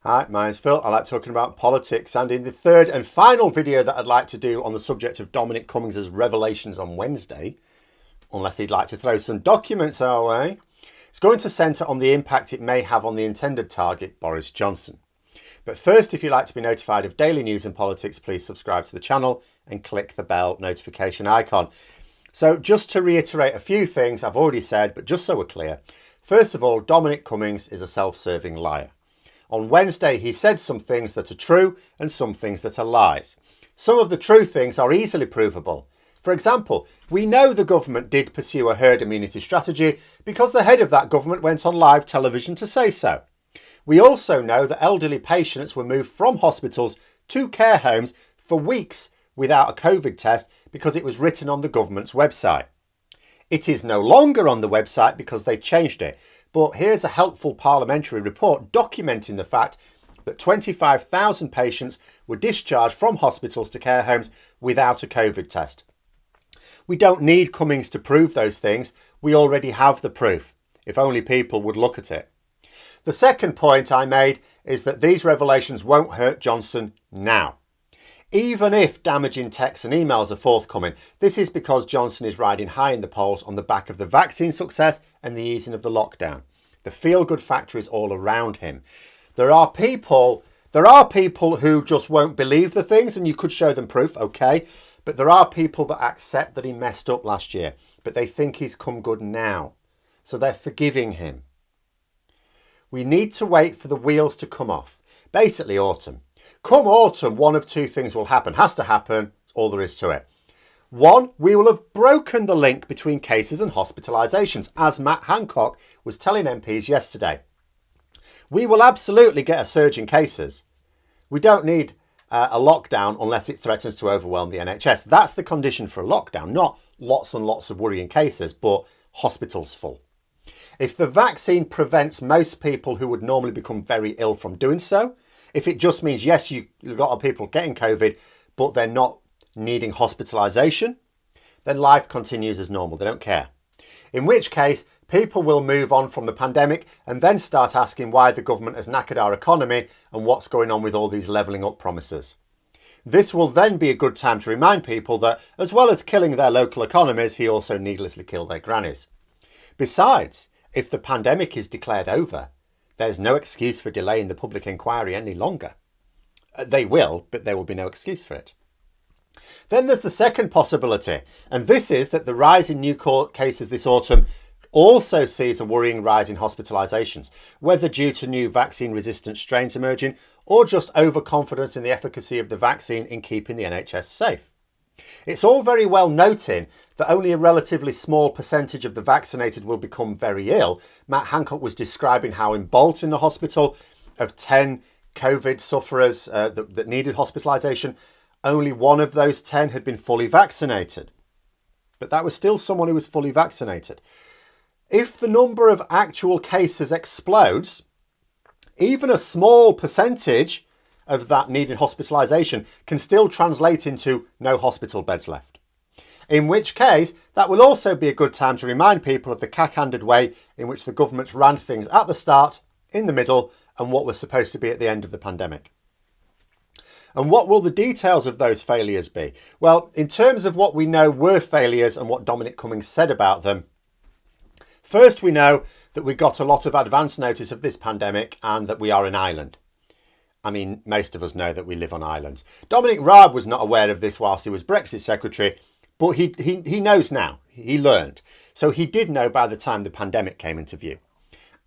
Hi, my name's Phil. I like talking about politics, and in the third and final video that I'd like to do on the subject of Dominic Cummings' revelations on Wednesday, unless he'd like to throw some documents our way, it's going to centre on the impact it may have on the intended target, Boris Johnson. But first, if you'd like to be notified of daily news and politics, please subscribe to the channel and click the bell notification icon. So just to reiterate a few things I've already said, but just so we're clear. First of all, Dominic Cummings is a self-serving liar. On Wednesday, he said some things that are true and some things that are lies. Some of the true things are easily provable. For example, we know the government did pursue a herd immunity strategy because the head of that government went on live television to say so. We also know that elderly patients were moved from hospitals to care homes for weeks without a COVID test because it was written on the government's website. It is no longer on the website because they changed it. But here's a helpful parliamentary report documenting the fact that 25,000 patients were discharged from hospitals to care homes without a COVID test. We don't need Cummings to prove those things. We already have the proof, if only people would look at it. The second point I made is that these revelations won't hurt Johnson now. Even if damaging texts and emails are forthcoming, this is because Johnson is riding high in the polls on the back of the vaccine success and the easing of the lockdown. The feel-good factor is all around him. There are people who just won't believe the things, and you could show them proof, okay, but there are people that accept that he messed up last year, but they think he's come good now, so they're forgiving him. We need to wait for the wheels to come off. Basically autumn. Come autumn, one of two things will happen. Has to happen, all there is to it. One, we will have broken the link between cases and hospitalisations, as Matt Hancock was telling MPs yesterday. We will absolutely get a surge in cases. We don't need a lockdown unless it threatens to overwhelm the NHS. That's the condition for a lockdown, not lots and lots of worrying cases, but hospitals full. If the vaccine prevents most people who would normally become very ill from doing so, if it just means, yes, you've got a lot of people getting COVID, but they're not needing hospitalisation, then life continues as normal. They don't care. In which case, people will move on from the pandemic and then start asking why the government has knackered our economy and what's going on with all these levelling up promises. This will then be a good time to remind people that, as well as killing their local economies, he also needlessly killed their grannies. Besides, if the pandemic is declared over, there's no excuse for delaying the public inquiry any longer. They will, but there will be no excuse for it. Then there's the second possibility, and this is that the rise in new cases this autumn also sees a worrying rise in hospitalisations, whether due to new vaccine-resistant strains emerging or just overconfidence in the efficacy of the vaccine in keeping the NHS safe. It's all very well noting that only a relatively small percentage of the vaccinated will become very ill. Matt Hancock was describing how in Bolton, the hospital, of 10 COVID sufferers that needed hospitalisation, only one of those 10 had been fully vaccinated. But that was still someone who was fully vaccinated. If the number of actual cases explodes, even a small percentage of that needing hospitalisation can still translate into no hospital beds left. In which case, that will also be a good time to remind people of the cack-handed way in which the government ran things at the start, in the middle, and what was supposed to be at the end of the pandemic. And what will the details of those failures be? Well, in terms of what we know were failures and what Dominic Cummings said about them, first we know that we got a lot of advance notice of this pandemic and that we are an island. I mean, most of us know that we live on islands. Dominic Raab was not aware of this whilst he was Brexit Secretary, but he knows now. He learned. So he did know by the time the pandemic came into view.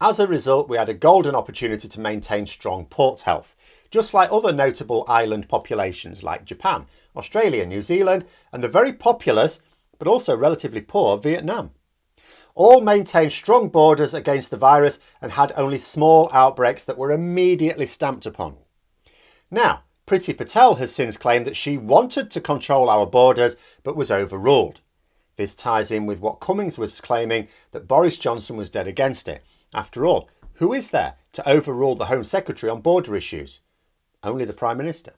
As a result, we had a golden opportunity to maintain strong port health, just like other notable island populations like Japan, Australia, New Zealand, and the very populous, but also relatively poor, Vietnam. All maintained strong borders against the virus and had only small outbreaks that were immediately stamped upon. Now, Priti Patel has since claimed that she wanted to control our borders but was overruled. This ties in with what Cummings was claiming, that Boris Johnson was dead against it. After all, who is there to overrule the Home Secretary on border issues? Only the Prime Minister.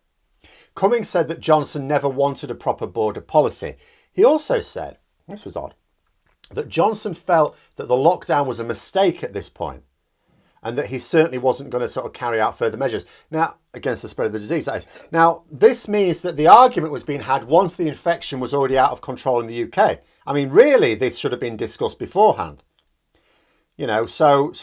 Cummings said that Johnson never wanted a proper border policy. He also said, this was odd, that Johnson felt that the lockdown was a mistake at this point. and that he certainly wasn't going to sort of carry out further measures. Now, against the spread of the disease, that is. Now, this means that the argument was being had once the infection was already out of control in the UK. I mean, really, this should have been discussed beforehand. You know, so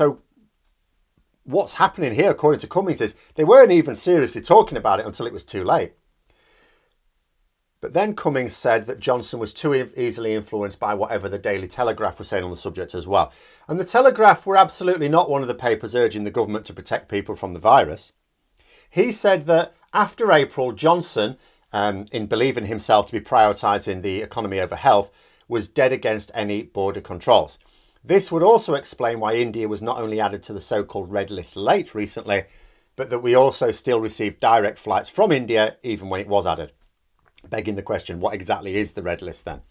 what's happening here, according to Cummings, is they weren't even seriously talking about it until it was too late. But then Cummings said that Johnson was too easily influenced by whatever the Daily Telegraph was saying on the subject as well. And the Telegraph were absolutely not one of the papers urging the government to protect people from the virus. He said that after April, Johnson, in believing himself to be prioritising the economy over health, was dead against any border controls. This would also explain why India was not only added to the so-called red list late recently, but that we also still received direct flights from India even when it was added. Begging the question, what exactly is the red list then?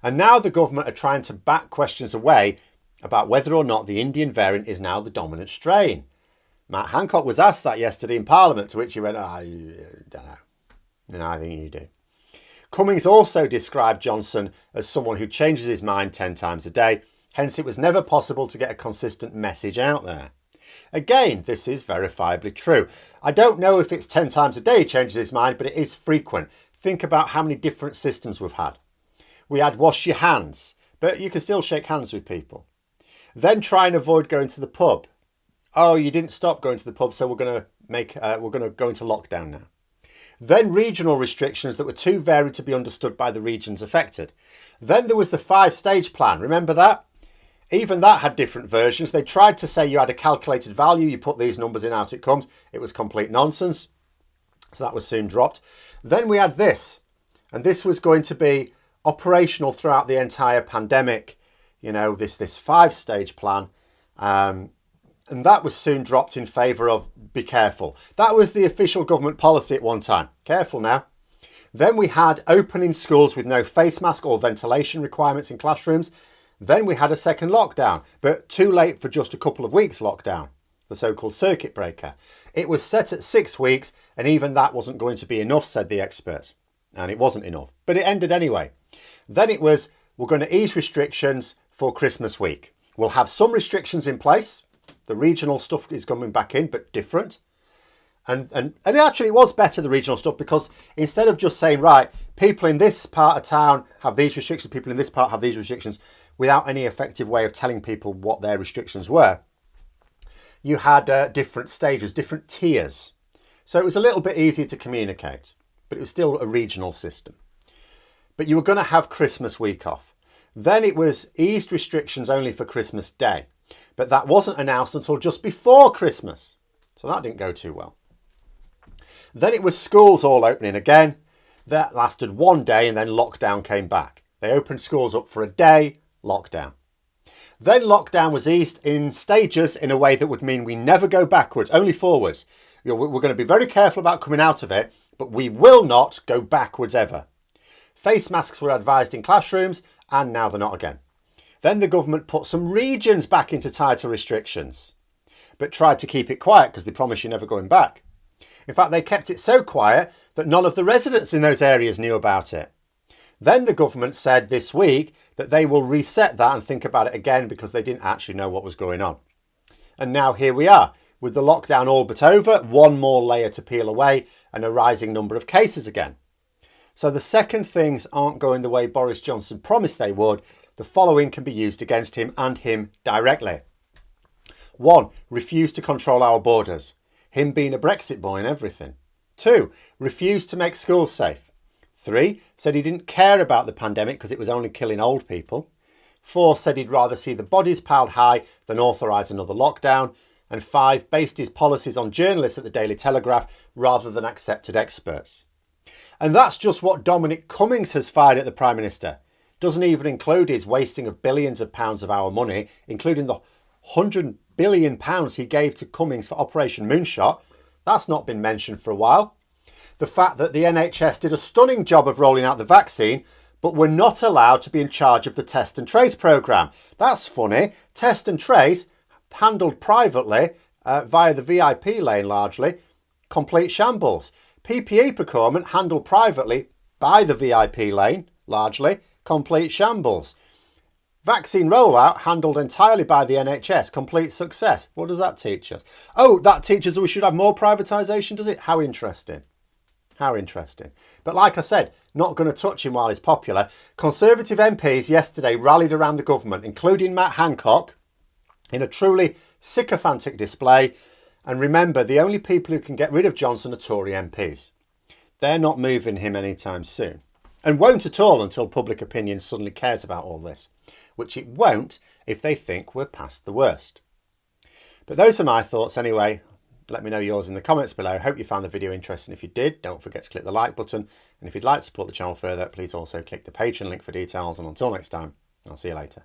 And now the government are trying to back questions away about whether or not the Indian variant is now the dominant strain. Matt Hancock was asked that yesterday in Parliament, to which he went, I don't know. No, I think you do. Cummings also described Johnson as someone who changes his mind 10 times a day. Hence, it was never possible to get a consistent message out there. Again, this is verifiably true. I don't know if it's 10 times a day he changes his mind, but it is frequent. Think about how many different systems we've had. We had wash your hands, but you can still shake hands with people. Then try and avoid going to the pub. Oh, you didn't stop going to the pub, so we're going to go into lockdown now. Then regional restrictions that were too varied to be understood by the regions affected. Then there was the 5-stage plan. Remember that? Even that had different versions. They tried to say you had a calculated value. You put these numbers in, out it comes. It was complete nonsense. So that was soon dropped. Then we had this, and this was going to be operational throughout the entire pandemic. You know, this 5-stage plan. And that was soon dropped in favour of be careful. That was the official government policy at one time. Careful now. Then we had opening schools with no face mask or ventilation requirements in classrooms. Then we had a second lockdown, but too late for just a couple of weeks lockdown, the so-called circuit breaker. It was set at 6 weeks, and even that wasn't going to be enough, said the experts. And it wasn't enough, but it ended anyway. Then it was, we're going to ease restrictions for Christmas week. We'll have some restrictions in place. The regional stuff is coming back in, but different. And it actually was better, the regional stuff, because instead of just saying, right, people in this part of town have these restrictions, people in this part have these restrictions, without any effective way of telling people what their restrictions were, you had different stages, different tiers. So it was a little bit easier to communicate, but it was still a regional system. But you were going to have Christmas week off. Then it was eased restrictions only for Christmas Day, but that wasn't announced until just before Christmas. So that didn't go too well. Then it was schools all opening again. That lasted one day and then lockdown came back. They opened schools up for a day, lockdown. Then lockdown was eased in stages in a way that would mean we never go backwards, only forwards. You know, we're going to be very careful about coming out of it, but we will not go backwards ever. Face masks were advised in classrooms, and now they're not again. Then the government put some regions back into tighter restrictions, but tried to keep it quiet because they promised you never going back. In fact, they kept it so quiet that none of the residents in those areas knew about it. Then the government said this week that they will reset that and think about it again because they didn't actually know what was going on. And now here we are, with the lockdown all but over, one more layer to peel away and a rising number of cases again. So the second things aren't going the way Boris Johnson promised they would, the following can be used against him and him directly. 1. Refuse to control our borders. Him being a Brexit boy and everything. 2. Refuse to make schools safe. 3. Said he didn't care about the pandemic because it was only killing old people. 4. Said he'd rather see the bodies piled high than authorise another lockdown. And 5. Based his policies on journalists at the Daily Telegraph rather than accepted experts. And that's just what Dominic Cummings has fired at the Prime Minister. Doesn't even include his wasting of billions of pounds of our money, including the £100 billion he gave to Cummings for Operation Moonshot. That's not been mentioned for a while. The fact that the NHS did a stunning job of rolling out the vaccine, but were not allowed to be in charge of the test and trace programme. That's funny. Test and trace, handled privately via the VIP lane largely, complete shambles. PPE procurement handled privately by the VIP lane, largely, complete shambles. Vaccine rollout handled entirely by the NHS, complete success. What does that teach us? Oh, that teaches us we should have more privatisation, does it? How interesting. How interesting. But like I said, not going to touch him while he's popular. Conservative MPs yesterday rallied around the government, including Matt Hancock, in a truly sycophantic display. And remember, the only people who can get rid of Johnson are Tory MPs. They're not moving him anytime soon. And won't at all until public opinion suddenly cares about all this, which it won't if they think we're past the worst. But those are my thoughts anyway. Let me know yours in the comments below. Hope you found the video interesting. If you did, don't forget to click the like button. And if you'd like to support the channel further, please also click the Patreon link for details. And until next time, I'll see you later.